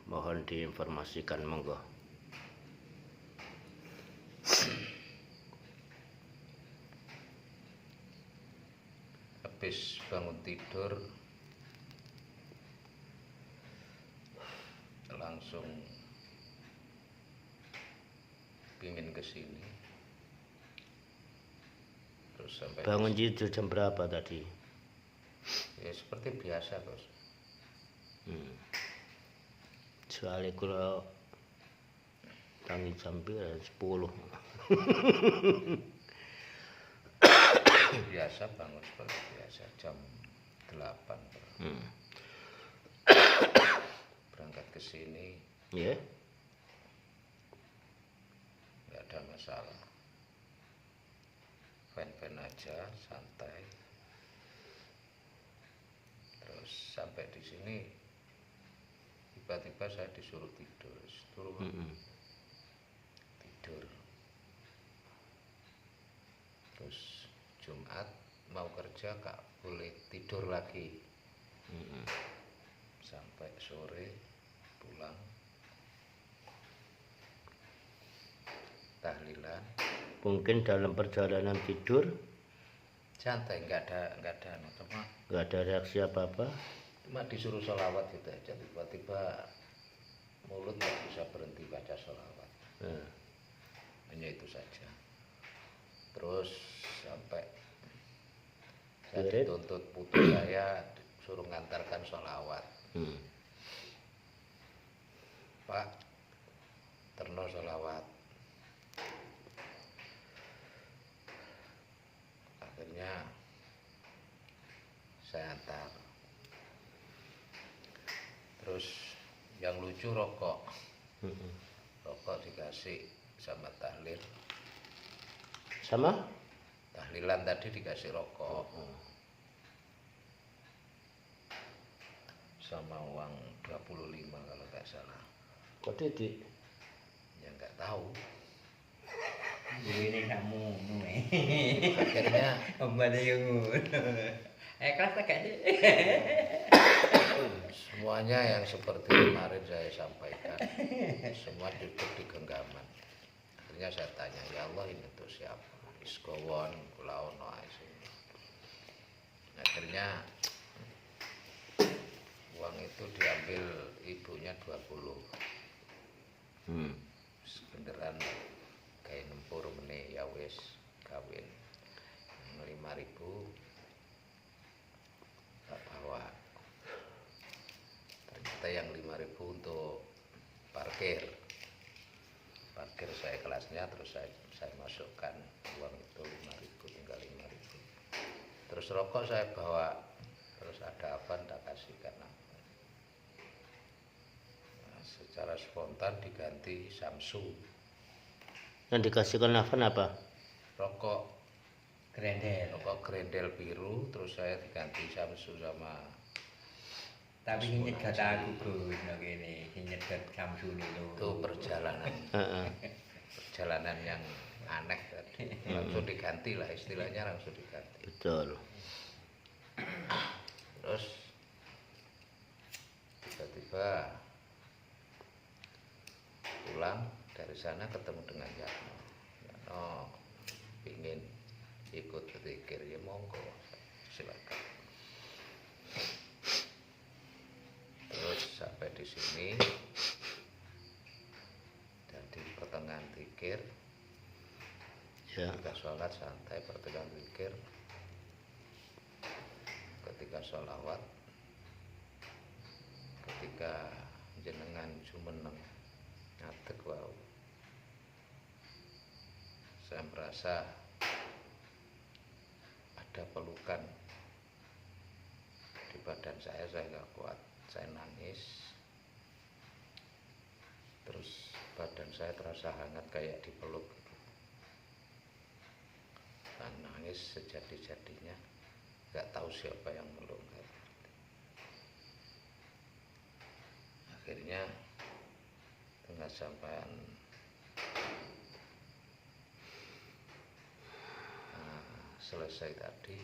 mohon diinformasikan, monggo. Habis bangun tidur langsung pingin kesini, terus sampai Bangun tidur jam berapa tadi? ya seperti biasa bos. Soalnya kalau tangi jam 10. Biasa bangun seperti biasa jam 8 berangkat ke sini. Ya. Nggak ada masalah, fan aja, santai. Terus sampai di sini tiba-tiba saya disuruh tidur. Tidur. Terus Jumat mau kerja gak boleh tidur lagi. Sampai sore pulang tahlilan. Mungkin dalam perjalanan tidur Santai, nggak ada nggak ada reaksi apa-apa. cuma disuruh sholawat gitu aja. Tiba-tiba mulut nggak bisa berhenti baca sholawat. Hanya itu saja. Terus sampai saya dituntut putu saya suruh ngantarkan sholawat. Pak, terno sholawat. Akhirnya saya antar. Terus yang lucu rokok. Rokok dikasih sama tahlil. Sama? Tahlilan tadi dikasih rokok. Sama uang 25 kalau nggak salah. Kok titik? Ya nggak tahu. Ini kamu Akhirnya kembali yang kelas agak deh. semuanya yang seperti kemarin saya sampaikan, semua duduk di genggaman. Akhirnya saya tanya, ya Allah ini untuk siapa? Iskowon, Kulaono, akhirnya uang itu diambil ibunya 20. Beneran kayak nempur meneh ya wis kawin. 5.000 tak bawa. Ternyata yang 5.000 untuk parkir saya kelasnya. Terus saya masukkan uang itu 5.000, tinggal 5.000. Terus rokok saya bawa. Terus ada apa tak kasihkan apa. Nah, secara spontan diganti Samsu. Yang dikasihkan Afan apa? Rokok Grendel. biru. Terus saya diganti Samsu sama. Tapi ini kata aku Gus, ini nyedot Samsu dulu. Itu perjalanan yang aneh tadi. Langsung diganti lah, istilahnya langsung diganti. Betul. Terus tiba-tiba pulang dari sana ketemu dengan Yano. Yano ingin ikut zikir, ya monggo, silakan. Terus sampai di sini dan di pertengahan zikir, ketika sholat santai, pertengahan zikir, ketika sholawat, ketika jenengan jumeneng ngadeg wau, saya merasa ada pelukan di badan saya nggak kuat. Saya nangis, terus badan saya terasa hangat kayak dipeluk. Saya nangis sejadi-jadinya, nggak tahu siapa yang meluk. Akhirnya tengah sampean selesai tadi,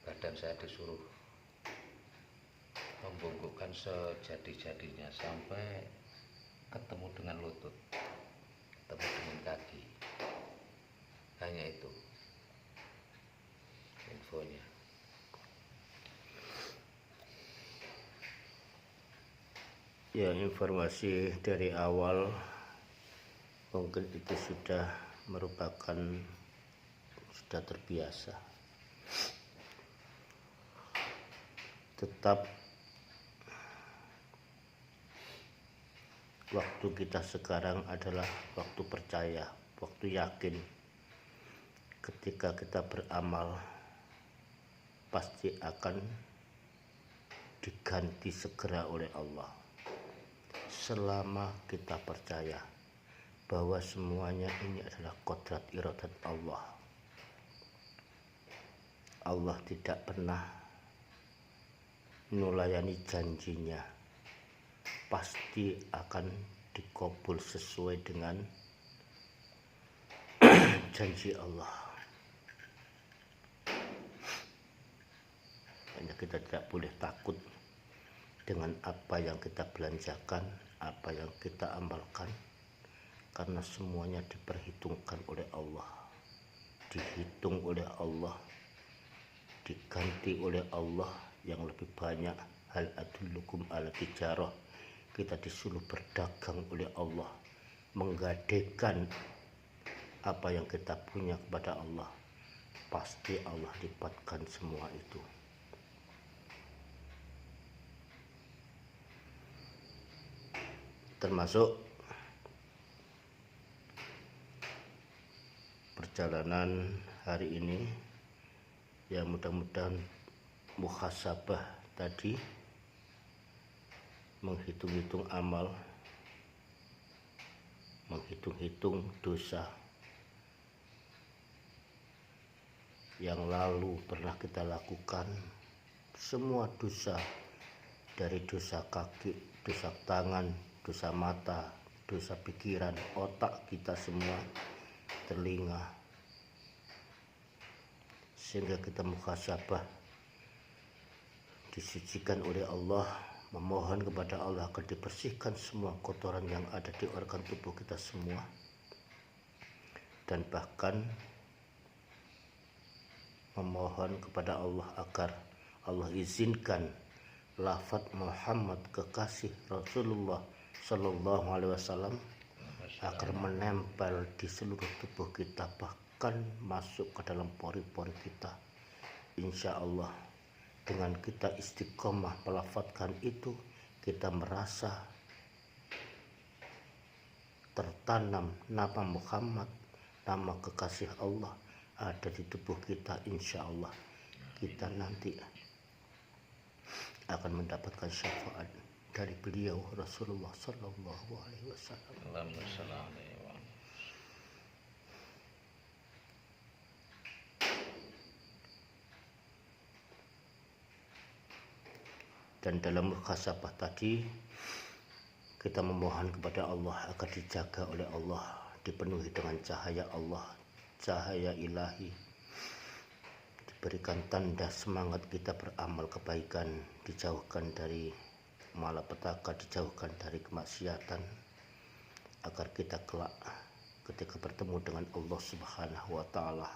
badan saya disuruh membungkukkan sejadi-jadinya sampai ketemu dengan lutut, ketemu dengan kaki. Hanya itu infonya. Ya, informasi dari awal mungkin itu sudah merupakan sudah terbiasa. Tetap waktu kita sekarang adalah waktu percaya, waktu yakin. Ketika kita beramal pasti akan diganti segera oleh Allah. Selama kita percaya bahwa semuanya ini adalah kodrat iradat Allah. Allah tidak pernah melayani janjinya, pasti akan dikabul sesuai dengan janji Allah. Hanya kita tidak boleh takut dengan apa yang kita belanjakan, apa yang kita amalkan, karena semuanya diperhitungkan oleh Allah, dihitung oleh Allah, diganti oleh Allah yang lebih banyak. Hal adullukum ala tijarah, kita disuruh berdagang oleh Allah, menggadekan apa yang kita punya kepada Allah, pasti Allah lipatkan semua itu. Termasuk perjalanan hari ini, ya mudah-mudahan muhasabah tadi, menghitung-hitung amal, menghitung-hitung dosa yang lalu pernah kita lakukan, semua dosa, dari dosa kaki, dosa tangan, dosa mata, dosa pikiran, otak kita semua, telinga, sehingga kita muhasabah, disucikan oleh Allah, memohon kepada Allah agar dibersihkan semua kotoran yang ada di organ tubuh kita semua, dan bahkan memohon kepada Allah agar Allah izinkan lafaz Muhammad, kekasih Rasulullah Sallallahu Alaihi Wasallam, agar menempel di seluruh tubuh kita, bahkan masuk ke dalam pori-pori kita. Insya Allah dengan kita istiqomah melafadzkan itu, kita merasa tertanam nama Muhammad, nama kekasih Allah ada di tubuh kita. Insya Allah kita nanti akan mendapatkan syafaat dari beliau Rasulullah Sallallahu Alaihi Wasallam. Dan dalam muhasabah tadi kita memohon kepada Allah agar dijaga oleh Allah, dipenuhi dengan cahaya Allah, cahaya ilahi, diberikan tanda semangat kita beramal kebaikan, dijauhkan dari malapetaka, dijauhkan dari kemaksiatan, agar kita kelak ketika bertemu dengan Allah Subhanahu wa Ta'ala,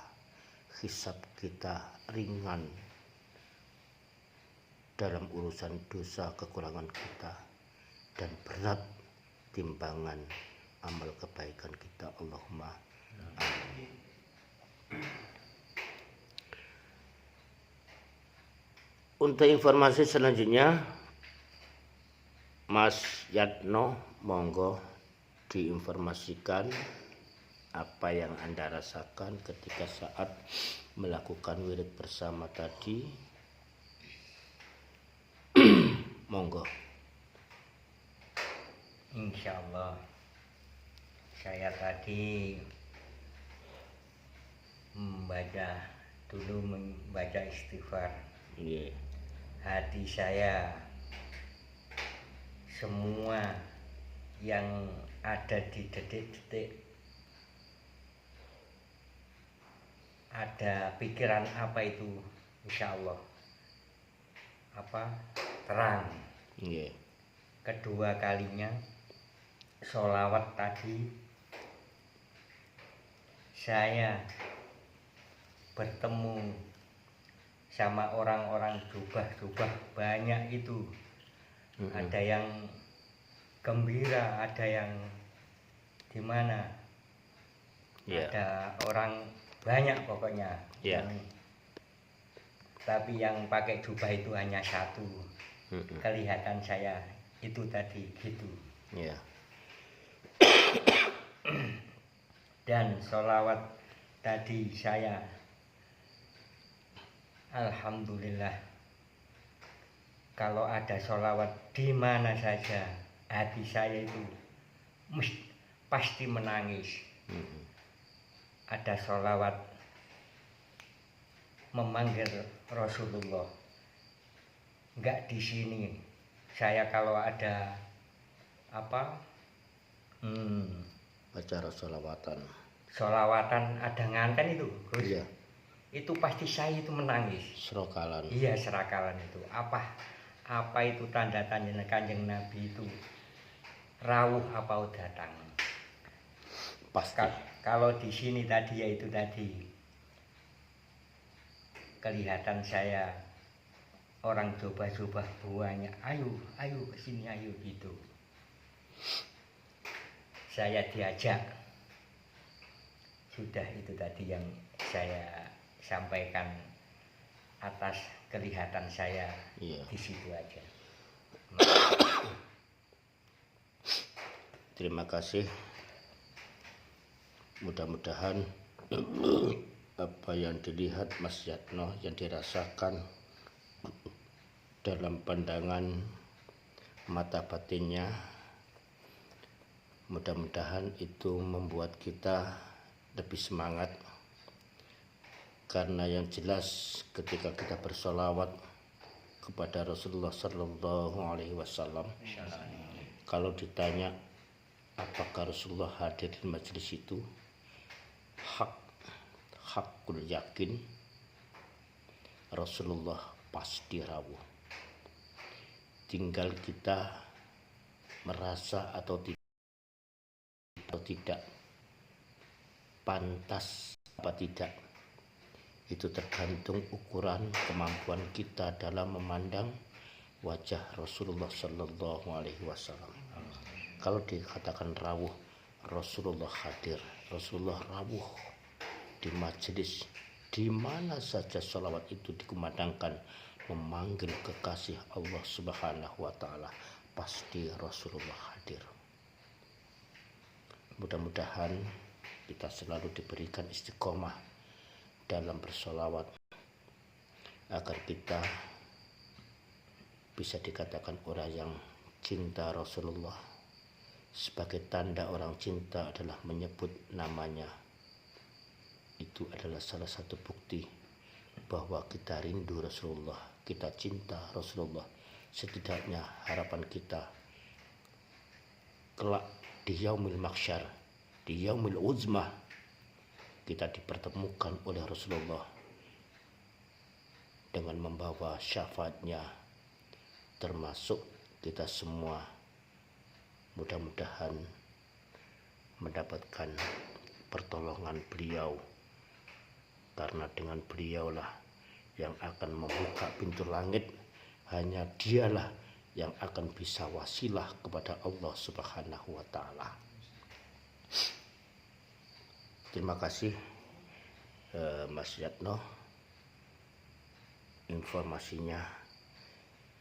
hisab kita ringan dalam urusan dosa kekurangan kita, dan berat timbangan amal kebaikan kita. Allahumma amin. Untuk informasi selanjutnya, Mas Yatno, monggo diinformasikan apa yang Anda rasakan ketika saat melakukan wirid bersama tadi. Monggo. Insya Allah saya tadi membaca istighfar. Yeah. Hati saya, semua yang ada di detik-detik, ada pikiran apa itu, insya Allah terang. Nggih. Kedua kalinya sholawat tadi saya bertemu sama orang-orang jubah-jubah banyak itu. Ada yang gembira, ada yang di mana, ada orang banyak pokoknya. Tapi yang pakai jubah itu hanya satu. Kelihatan saya itu tadi gitu. Dan sholawat tadi saya alhamdulillah, kalau ada sholawat di mana saja hati saya itu pasti menangis. Ada sholawat memanggil Rasulullah. Enggak di sini. Saya kalau ada Acara sholawatan ada nganten itu, Gus. Itu pasti saya itu menangis. Serakalan. Iya, serakalan itu. Apa itu tanda-tanda Kanjeng Nabi itu rawuh apa datang. Pasti. Kalau di sini tadi yaitu tadi kelihatan saya orang coba-coba buahnya, ayo kesini, ayo gitu. Saya diajak. Sudah itu tadi yang saya sampaikan atas kelihatan saya di situ aja. Terima kasih. Mudah-mudahan apa yang dilihat Mas Yatno, yang dirasakan dalam pandangan mata batinnya, mudah-mudahan itu membuat kita lebih semangat. Karena yang jelas ketika kita bersolawat kepada Rasulullah Sallallahu Alaihi Wasallam, kalau ditanya apakah Rasulullah hadir di majelis itu, hakul yakin Rasulullah pasti rawuh. Tinggal kita merasa atau tidak pantas apa tidak, itu tergantung ukuran kemampuan kita dalam memandang wajah Rasulullah Sallallahu Alaihi Wasallam. Kalau dikatakan rawuh, Rasulullah hadir, Rasulullah rawuh di majelis di mana saja sholawat itu dikumandangkan memanggil kekasih Allah Subhanahu wa Ta'ala, pasti Rasulullah hadir. Mudah-mudahan kita selalu diberikan istiqomah dalam bersolawat agar kita bisa dikatakan orang yang cinta Rasulullah. Sebagai tanda orang cinta adalah menyebut namanya. Itu adalah salah satu bukti bahwa kita rindu Rasulullah, kita cinta Rasulullah. Setidaknya harapan kita kelak di yaumil mahsyar, di yaumil uzmah, kita dipertemukan oleh Rasulullah dengan membawa syafaatnya, termasuk kita semua mudah-mudahan mendapatkan pertolongan beliau, karena dengan beliaulah yang akan membuka pintu langit. Hanya dialah yang akan bisa wasilah kepada Allah Subhanahu wa Ta'ala. Terima kasih Mas Yatno, informasinya.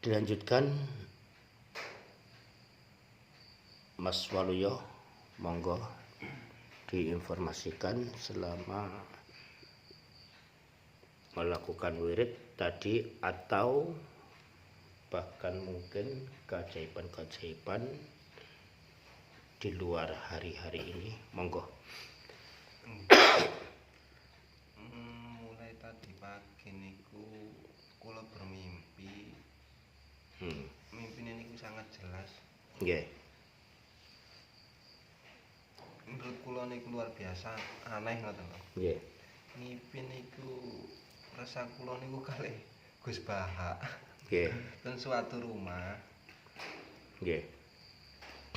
Dilanjutkan Mas Waluyo, monggo diinformasikan selama melakukan wirid tadi atau bahkan mungkin keajaiban-keajaiban di luar hari-hari ini, monggo. Mulai tadi pagi niku kula bermimpi. Mimpine niku sangat jelas. Nggih. Menurut kula niku luar biasa aneh ngoten lho. Nggih. Mimpi niku rasa kula niku kalih Gus Baha. Nggih. Ten suatu rumah Nggih.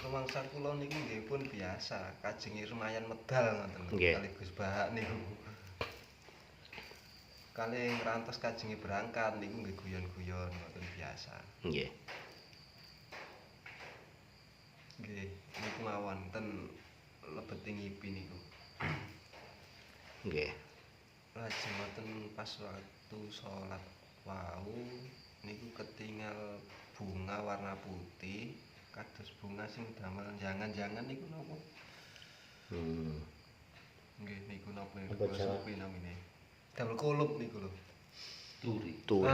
Rumangsa kula niku nggih pun biasa, kajenge lumayan medal ngoten lho Nggih. kali Gus Bahak niku. Kali ngrantos kajenge berangkat niku nggih guyon-guyon ngoten biasa. Nggih. Nggih, niku mawon ten lebeti ngipi niku. Nggih. Lajeng ngoten pas waktu salat wau niku ketinggal bunga warna putih, kados bunga sing damel jangan-jangan niku napa? Nggih niku napa Apa niku Jawa? supi namine. Damel kulup niku lho. Turi. Turi.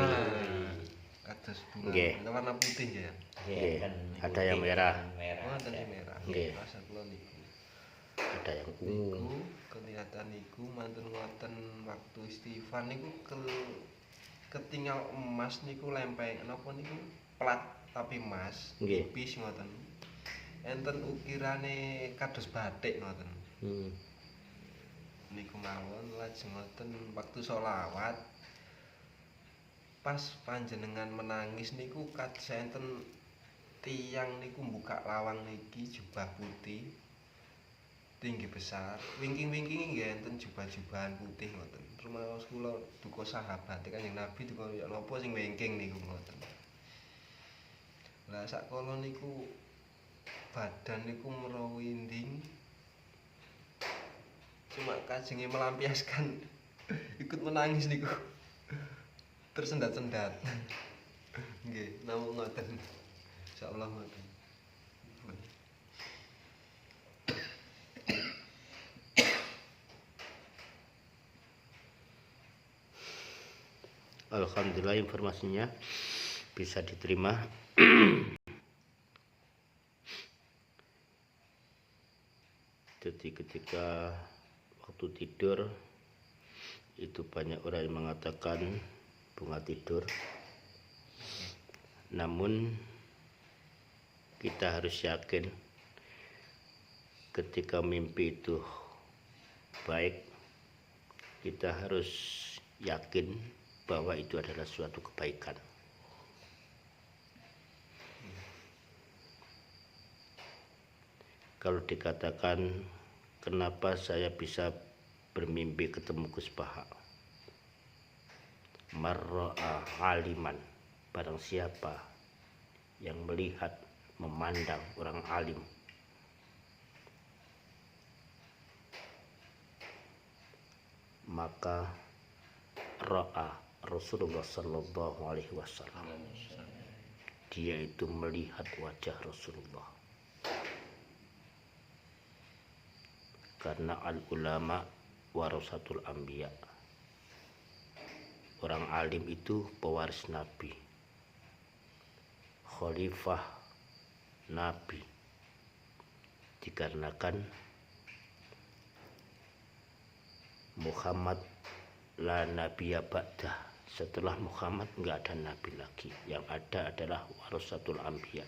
Kados bunga Nggih. warna putih ya. Nggih, kan ada yang merah. Wonten sing merah. Nggih. Rasa kula niku. Ada yang ungu. Niku kelihatan niku mantun ngoten waktu istighfar niku ketinggal emas niku lempeng napa niku plat tapi emas Nggih. tipis ngoten. Enten ukirane kados batik ngoten. Niku mawon lajeng ngoten waktu sholawat pas panjenengan menangis niku kados enten tiyang niku buka lawang niki jubah putih tinggi besar wingking-wingking nggih enten jubah-jubahan putih ngoten. Rumaos kula duka sahabat Kanjeng Nabi duka ya napa sing wingking niku ngoten. Lah sakala niku badan niku merowinding cuma kajenge melampiaskan ikut menangis niku tersendat-sendat. Nggih, namung ngoten. Insyaallah ngoten. Alhamdulillah informasinya bisa diterima. Jadi ketika waktu tidur itu banyak orang yang mengatakan bunga tidur. Namun kita harus yakin ketika mimpi itu baik, kita harus yakin bahwa itu adalah suatu kebaikan. Kalau dikatakan kenapa saya bisa bermimpi ketemu Gus Bahak, marra'a aliman, barang siapa yang melihat, memandang orang alim, maka ra'a Rasulullah sallallahu alaihi wasallam, dia itu melihat wajah Rasulullah. Karena al ulama warasatul anbiya, orang alim itu pewaris Nabi, khalifah Nabi, dikarenakan Muhammad la nabiyya ba'dah, setelah Muhammad enggak ada nabi lagi, yang ada adalah warasatul anbiya,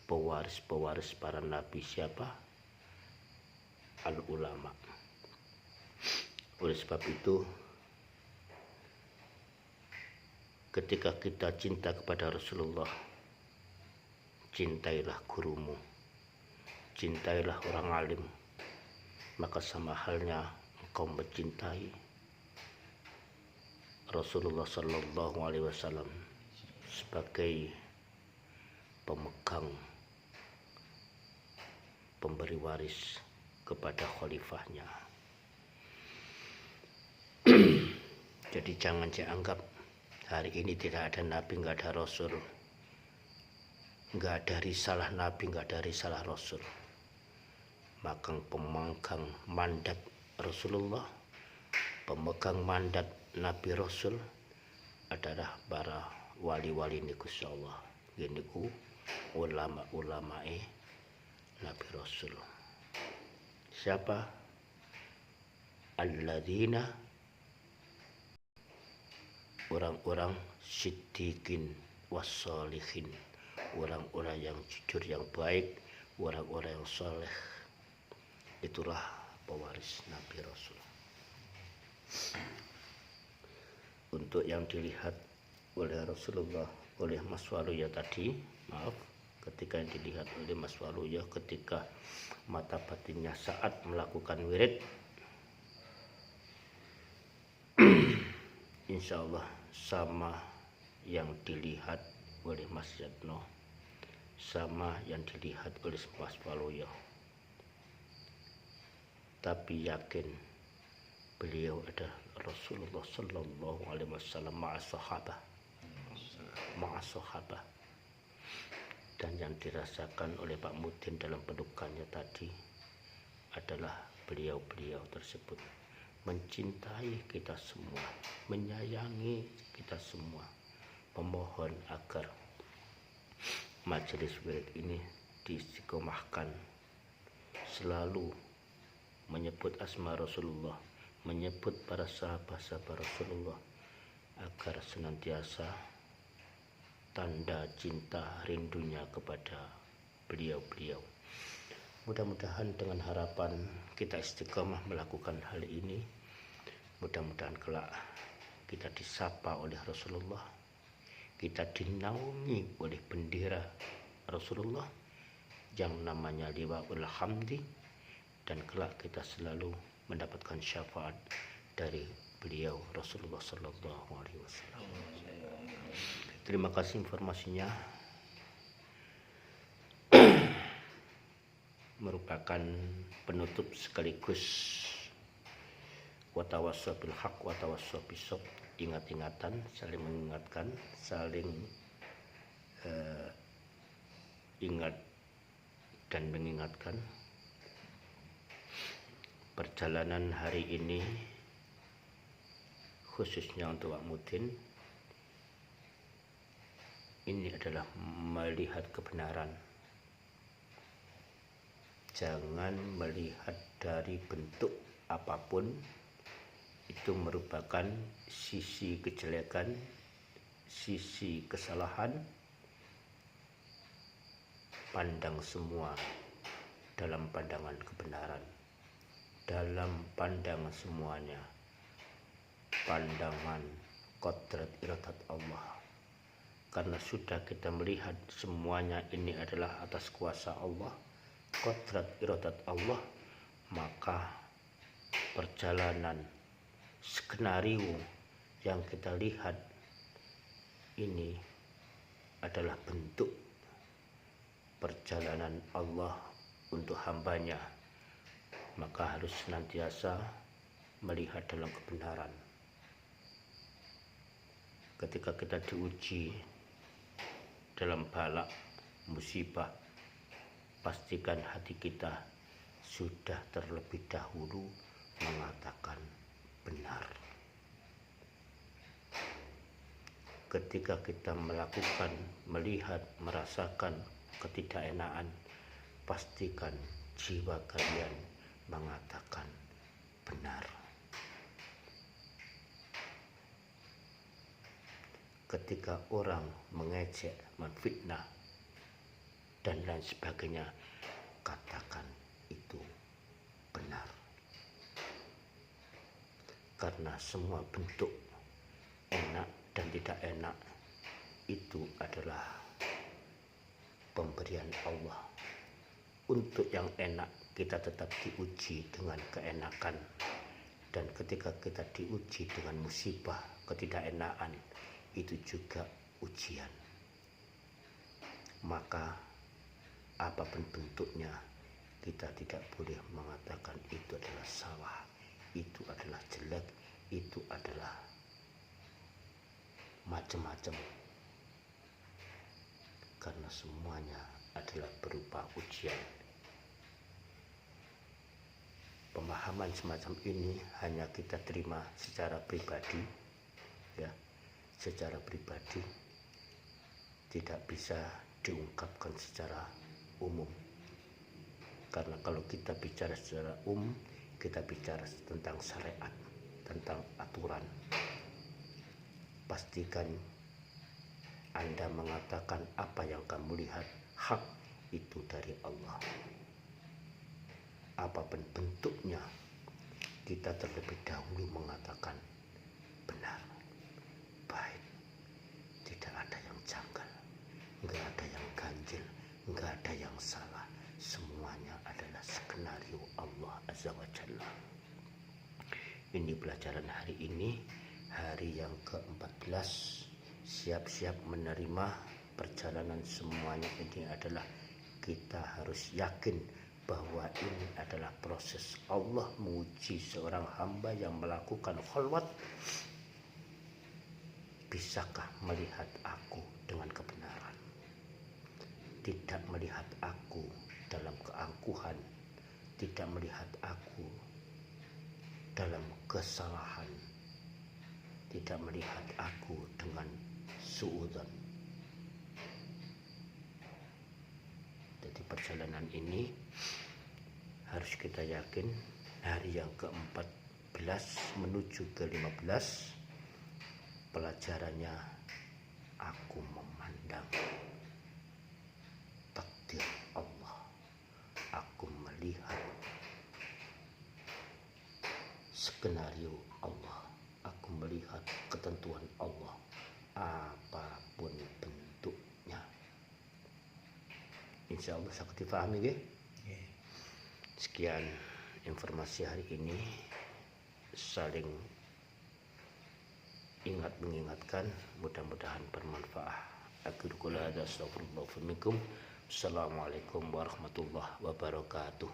pewaris-pewaris para nabi. Siapa? Al ulama. Oleh sebab itu, ketika kita cinta kepada Rasulullah, cintailah gurumu, cintailah orang alim, maka sama halnya engkau mencintai Rasulullah sallallahu alaihi wasallam sebagai pemegang, pemberi waris kepada khalifahnya. Jadi jangan dianggap hari ini tidak ada nabi, nggak ada rasul, nggak ada risalah nabi, nggak ada risalah rasul. Maka pemegang mandat Rasulullah, pemegang mandat nabi rasul adalah para wali-wali niku insyaallah. Niku ulama-ulamae nabi rasul. Siapa? Alladzina, orang-orang siddiqin wassalihin, orang-orang yang jujur, yang baik, orang-orang yang soleh. Itulah pewaris Nabi Rasul. Untuk yang dilihat oleh Rasulullah, oleh Mas Waluya tadi, maaf, ketika yang dilihat oleh Mas Waluyo ketika mata batinnya saat melakukan wirid, insya Allah sama yang dilihat oleh Mas Yatno, sama yang dilihat oleh Mas Waluyo. Tapi yakin beliau adalah Rasulullah Sallallahu Alaihi Wasallam ma'a sahabah. Dan yang dirasakan oleh Pak Mudin dalam pedukannya tadi adalah beliau-beliau tersebut mencintai kita semua, menyayangi kita semua, memohon agar majelis wirid ini diistiqomahkan, selalu menyebut asma Rasulullah, menyebut para sahabat-sahabat Rasulullah, agar senantiasa tanda cinta rindunya kepada beliau-beliau. Mudah-mudahan dengan harapan kita istiqomah melakukan hal ini, mudah-mudahan kelak kita disapa oleh Rasulullah, kita dinaungi oleh bendera Rasulullah yang namanya Liwaul Hamdi, dan kelak kita selalu mendapatkan syafaat dari beliau Rasulullah Sallallahu Alaihi Wasallam. Terima kasih informasinya. Merupakan penutup sekaligus watawassaw bil haq watawassaw bis sabr, ingat-ingatan, saling mengingatkan, saling ingat dan mengingatkan. Perjalanan hari ini khususnya untuk Pak Mudin ini adalah melihat kebenaran. Jangan melihat dari bentuk apapun, itu merupakan sisi kejelekan, sisi kesalahan. Pandang semua dalam pandangan kebenaran, dalam pandangan semuanya pandangan qadrat iradat Allah. Karena sudah kita melihat semuanya ini adalah atas kuasa Allah, qadrat iradat Allah, maka perjalanan skenario yang kita lihat ini adalah bentuk perjalanan Allah untuk hambanya, maka harus senantiasa melihat dalam kebenaran. Ketika kita diuji dalam balak musibah, pastikan hati kita sudah terlebih dahulu mengatakan benar. Ketika kita melakukan, melihat, merasakan ketidakenaan, pastikan jiwa kalian mengatakan benar. Ketika orang mengejek, menfitnah, dan lain sebagainya, katakan itu benar. Karena semua bentuk enak dan tidak enak itu adalah pemberian Allah. Untuk yang enak kita tetap diuji dengan keenakan, dan ketika kita diuji dengan musibah, ketidakenaan, itu juga ujian. Maka apapun bentuknya, kita tidak boleh mengatakan itu adalah salah, itu adalah jelek, itu adalah macam-macam. Karena semuanya adalah berupa ujian. Pemahaman semacam ini hanya kita terima secara pribadi, ya, secara pribadi, tidak bisa diungkapkan secara umum. Karena kalau kita bicara secara umum, kita bicara tentang syariat, tentang aturan. Pastikan Anda mengatakan apa yang kamu lihat hak itu dari Allah. Apapun bentuknya, kita terlebih dahulu mengatakan benar, baik. Tidak ada yang janggal, nggak ada yang ganjil, nggak ada yang salah, semuanya adalah skenario Allah Azza wa Jalla. Ini pelajaran hari ini, hari yang ke-14. Siap-siap menerima perjalanan semuanya. Ini adalah kita harus yakin bahwa ini adalah proses Allah menguji seorang hamba yang melakukan khalwat. Bisakah melihat aku dengan kebenaran? Tidak melihat aku dalam keangkuhan, tidak melihat aku dalam kesalahan, tidak melihat aku dengan suudzon. Jadi perjalanan ini harus kita yakin, hari yang ke-14 menuju ke-15, pelajarannya aku memandang takdir Allah, aku melihat skenario Allah, aku melihat ketentuan Allah apapun bentuknya. Insya Allah sangat difahami ya. Sekian informasi hari ini, saling ingat mengingatkan, mudah-mudahan bermanfaat. Akhirul qouli hadza, astagfirullah wa minkum. Assalamualaikum warahmatullahi wabarakatuh.